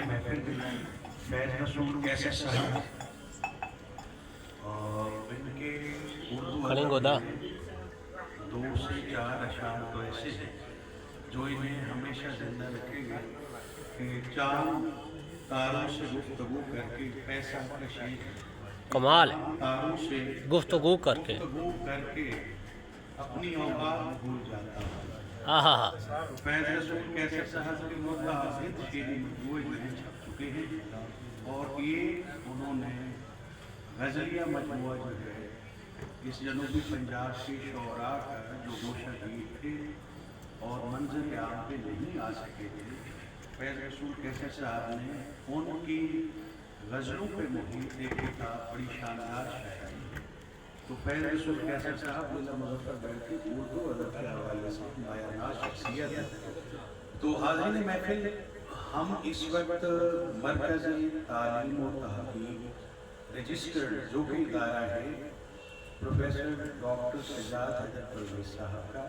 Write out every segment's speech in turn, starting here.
महफिल में फैज रसूल कैसे साहब और इनके उर्दू अदब में 2 से 4 अशार तो ऐसे हैं जो इन्हें हमेशा जिंदा रखेंगे कि चांद तारों से गुफ्तगू करके पैसा कशी कमाल है, तारों से गुफ्तगू करके अपनी औकात भूल जाता है। हाँ। फैज रसूल कैसे साहब के मुताबिक शेरी मजमूए में छप चुके हैं और ये उन्होंने गज़लिया मजमूआ जो है इस जनूबी पंजाब के शोरा का जो गोशा गीत थे और मंजर आम पे नहीं आ सके थे, फैज रसूल कैसे साहब ने उनकी गज़लों पे मुहित एक किताब बड़ी शानदार शायरी है। तो फैज रसूल कैसे साहब मुज़फ़्फ़रगढ़ की उर्दू अदब के हवाले से मायानाज़ शख्सियत है। तो हाज़िरीन महफिल, हम इस वक्त मरकज़ी तालीम व तहक़ीक़ रजिस्टर्ड जो भी इदारा है प्रोफेसर डॉक्टर सजाद हैदर परवेज़ साहब का,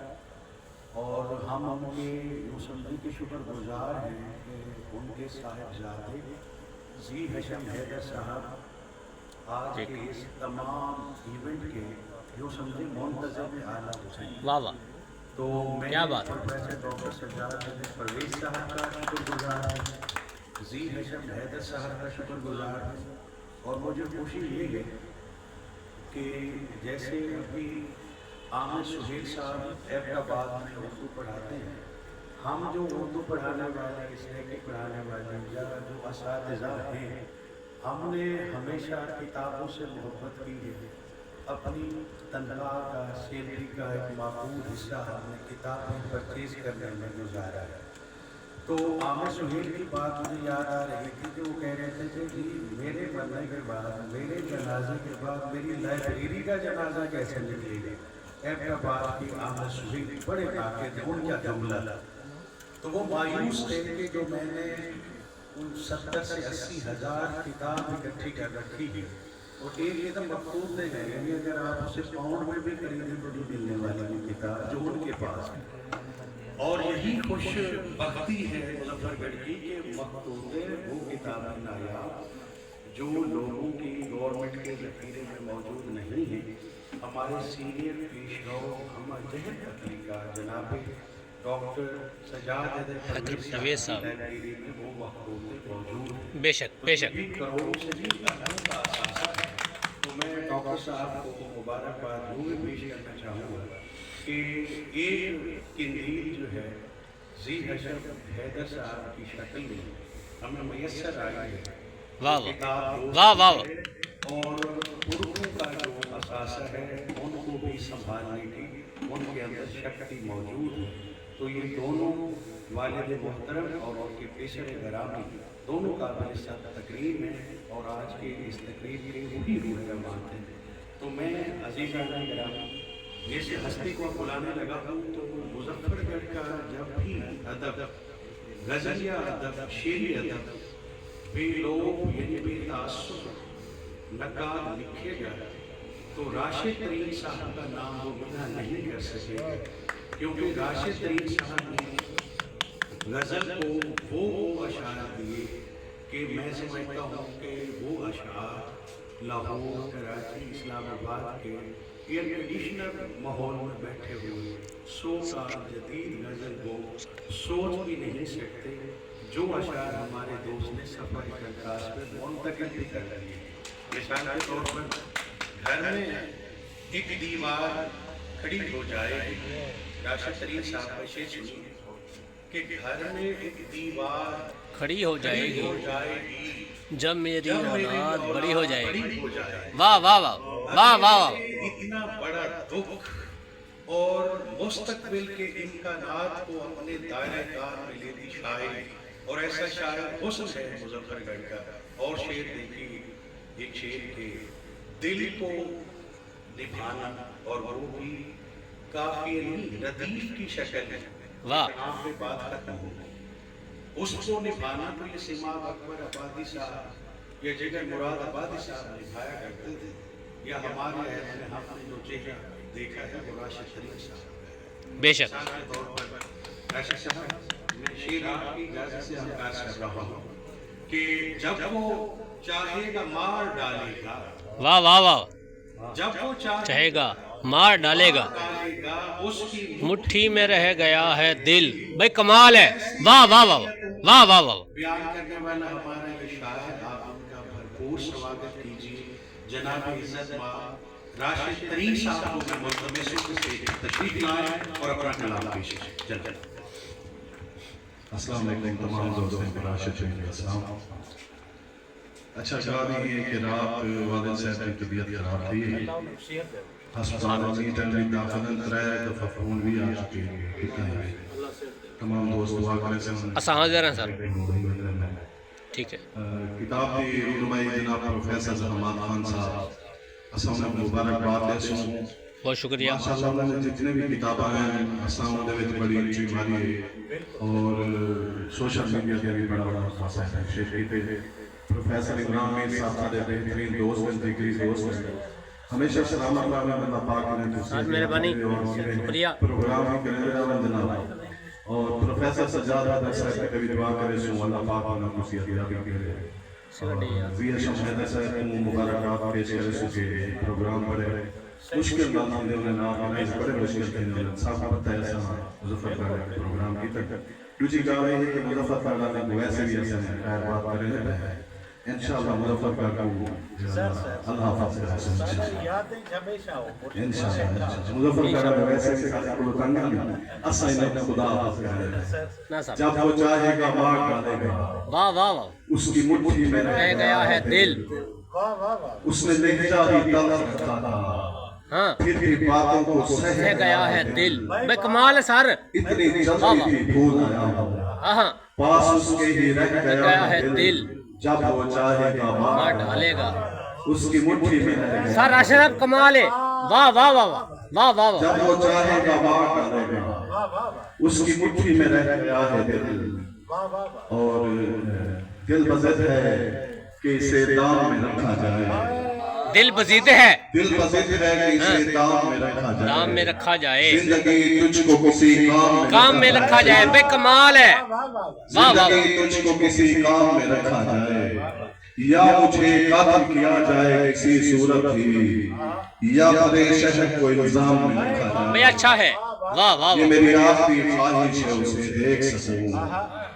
और हम उनके मुसम्मई के शुक्रगुज़ार हैं कि उनके साहिबजादे जी हशम हैदर साहब आज के इस तमाम इवेंट के जो समझे मुंतज़िम आला हुसैन। वाह वाह, तो मैं क्या बात है। प्रोफेसर डॉक्टर सज्जाद हैदर परवेज़ साहब का शुक्रगुज़ार हूँ, जी हशम हैदर साहब का शुक्रगुज़ार हूँ। और मुझे खुशी ये है कि जैसे अभी आमिर सुहेल साहब एबटाबाद में उर्दू पढ़ाते हैं, हम जो उर्दू पढ़ाने वाले, इसलिए के पढ़ाने वाले या जो असातिज़ा हैं, हमने हमेशा किताबों से मोहब्बत की है। अपनी तनख्वाह का, सैलरी का एक माकूल हिस्सा हमने किताबें परचेज करने में गुजारा है। तो आमिर सुहेल की बात मुझे याद आ रही थी कि वो कह रहे थे कि जी मेरे मरने के बाद, मेरे जनाजे के बाद मेरी लाइब्रेरी का जनाजा कैसे निकलेगा। एबटाबाद की आमिर सुहेल बड़े काके थे, उनका जुमला था। तो वो मायूस थे कि जो मैंने उन 70 से 80 हज़ार किताब इकट्ठी कर रखी है और एक ये तो मखसूस नहीं है, यानी अगर आप उसे पाउंड में भी खरीदें तो जो मिलने वाली वो किताब जो उनके पास है। और यही खुश बख्ती है मुज़फ़्फ़रगढ़ की कि मखसूस वो किताबें नायाब जो लोगों की गवर्नमेंट के ज़ख़ीरे में मौजूद नहीं है। हमारे सीनियर पेशवा हम जहन तकलीका जनाब डॉक्टर सजाद हैदर परवेज़ साहब लाइब्रेरी में वो मखसूस मौजूद है। बेशक बेशक। करोड़ों से भी अरबों का असासा है। तो मैं डॉक्टर साहब को मुबारकबाद यूँ भी पेश करना चाहूँगा कि एक किंदील जो है जी हशम हैदर साहब की शक्ल में हमें मैसर आई है। वाह किताब वाह वाह। और उर्दू का जो असासा है उनको भी संभालने की उनके अंदर शक्ति मौजूद है। तो ये दोनों वालिद मोहतरम और उनके पेशे गरामी दोनों काबिल सब तकरीब हैं और आज के इस तकरीब के वही रूहमान थे। तो मैं अज़ीज़ाना गरामी जैसे हस्ती को बुलाने लगा हूँ तो मुज़फ़्फ़रगढ़ का जब भी अदब, गज़लिया अदब, शेरी अदब वे लोग यानी बेतासुब नक़ाद लिखेगा तो राशिद तरीन साहब का नाम वो बिना नहीं कर सकेगा, क्योंकि राशिद तरीन साहब ने गज़ल को वो अशार दिए कि मैं समझता हूँ कि वो अशार लाहौर, कराची, इस्लामाबाद के एयर कंडीशनर माहौल में बैठे हुए 100 साल जदीद गज़ल को सोच भी नहीं सकते जो अशार हमारे दोस्त ने सफ़र कंकास पे मुंतकिल भी कर दिए। मिसाल के तौर पर घर में एक दीवार खड़ी हो जाए, राशिद तरीन साहब से सुनिए कि घर में एक दीवार खड़ी हो जाएगी जब मेरी औलाद बड़ी हो जाएगी। वाह वाह वाह वाह वाह। इतना बड़ा दुख और मुस्तकबिल के इम्कानात को अपने दायरे कार में लेती शायरी, और ऐसा शायर हुस्न है मुज़फ़्फ़रगढ़ का। और शेर देखिए, एक शेर के दिल को निभाना और वो भी काफी रदीफ की शक्ल है। वाह। यहाँ पे बात खत्म हो गई। उसको निभाना तो ये सिमाब अकबर आबादी साहब या जिगर मुराद आबादी साहब निभाया करते थे, या हमारे ऐसे हमने जो चेहरा देखा है वो राशिद तरीन साहब। बेशक। के तौर पर राशिद साहब, मैं शेर आपकी इजाज़त से आगाज़ कर रहा हूँ کہ جب وہ چاہے گا مار ڈالے گا، واہ واہ واہ، جب وہ چاہے گا مار ڈالے گا، ڈالے گا اس کی مٹھی میں رہ گیا ہے دل. بھائی کمال ہے، واہ واہ واہ واہ واہ واہ. بیان کرنے والا ہمارا یہ شاعر، آپ ان کا بھرپور سواگت کیجیے. جناب عزت ماں راشد ترین صاحب کو میں ملتمس ہوں کہ تشریف لائیں اور اپنا کلام پیش کریں. السلام علیکم تمام دوستوں کو راشد شریف کا سلام. اچھا جواب یہ ہے کہ رات والد صاحب کی طبیعت خراب تھی، ہسپتال میں داخل ترائے دفعہ فون بھی آ چکے ہیں. تمام دوست دعا کریں سے اساں حاضر ہیں سر. ٹھیک ہے. کتاب کی رونمائی جناب پروفیسر حماد خان صاحب اساں مبارکباد دے سوں. بہت شکریہ. ماشاءاللہ میں جتنے بھی کتاباں ہیں اساں دے وچ بڑی اچھی ماری ہے اور سوشل میڈیا تے بھی بڑا خاص ہے شیخ کیتے. پروفیسر عمران میر صاحب سارے بہترین دوست ہیں، جگری دوست ہیں. ہمیشہ سلام اللہ اللہ پاک نے مہربانی، شکریہ. پروگرام بھی کرنے والے جناب اور پروفیسر سجاد حیدر صاحب کے بھی دعا کرے سو اللہ پاک انہاں کو صحت یابی کرے. وی ایس حیدر صاحب کو مبارکباد پیش کرے سو کہ پروگرام بڑے مشکل نام دے انہاں نام بڑے مشکل کے اندر صاحب پتہ ہے ایسا مظفر کا پروگرام کی تک دوسری گاہ ہے کہ مظفر کا نے ویسے بھی ایسا ہے خیر بات کرے رہے ہیں انشاءاللہ. مظفر کا کو اللہ حافظ کرے سو انشاءاللہ. مظفر کا ویسے بھی خاص کو تنگ نہیں اسا نے خدا حافظ کرے. جب وہ چاہے گا مار ڈالے گا، واہ واہ واہ. اس کی مٹھی میں رہ گیا ہے دل. اس نے لہجہ ہی تلخ رکھا تھا، ہاں پھر بھی باتوں کو رہ گیا ہے دل. بھائی کمال ہے سر. اتنی جلدی بھی بھول آیا ہاں پاس اس کے ہی رہ گیا ہے دل. جب وہ چاہے گا مار مار ڈالے گا. اس کی مٹھی میں رہ گیا. سر راشد صاحب کمال ہے. واہ واہ واہ واہ واہ واہ واہ. جب وہ چاہے گا مار ڈالے گا، اس کی مٹھی میں رہ گیا ہے دل. اور دل بزد ہے کہ اسے دام میں رکھا جائے. دل بزید ہے، دل بزد ہے کہ اسے دام میں رکھا جائے. دام میں رکھا جائے، زندگی تجھ کو کسی کام میں رکھا جائے. بے کمال ہے. واہ واہ زندگی تجھ کو کسی کام میں رکھا جائے، یا مجھے قتل کیا جائے کسی صورت ہی، یا بڑے شہر کو الزام میں رکھا جائے. بھئی اچھا ہے. واہ واہ یہ واہ. میری آخری خواہش ہے اسے دیکھ سکوں،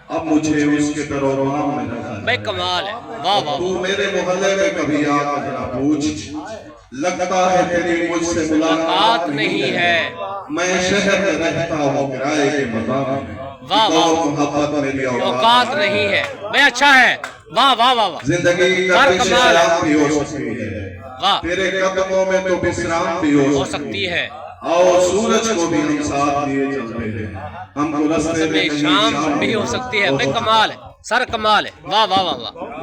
اب مجھے اس کے در و بام میں رکھا بے جائے. کمال ہے. واہ واہ تو واہ. میرے محلے میں کبھی آ کر ذرا پوچھ، لگتا ہے تیری مجھ سے ملاقات نہیں ہے. میں شہر میں رہتا ہوں کرائے کے مقام میں، واہ واہ. اور محبت میری اوقات نہیں ہے. بھئی اچھا ہے. واہ واہ واہ واہ. زندگی کا سر کچھ کمال ہے. شراب بھی ہو سکتی ہے، واہ تیرے قدموں میں تو بسرام بھی ہو ہو سکتی ہے. اور سورج کو بھی ہم ساتھ لیے چلتے ہیں، ہم کو رستے میں میں کہیں شام بھی ہو سکتی ہے. بے کمال ہے سر. کمال ہے. واہ واہ واہ واہ.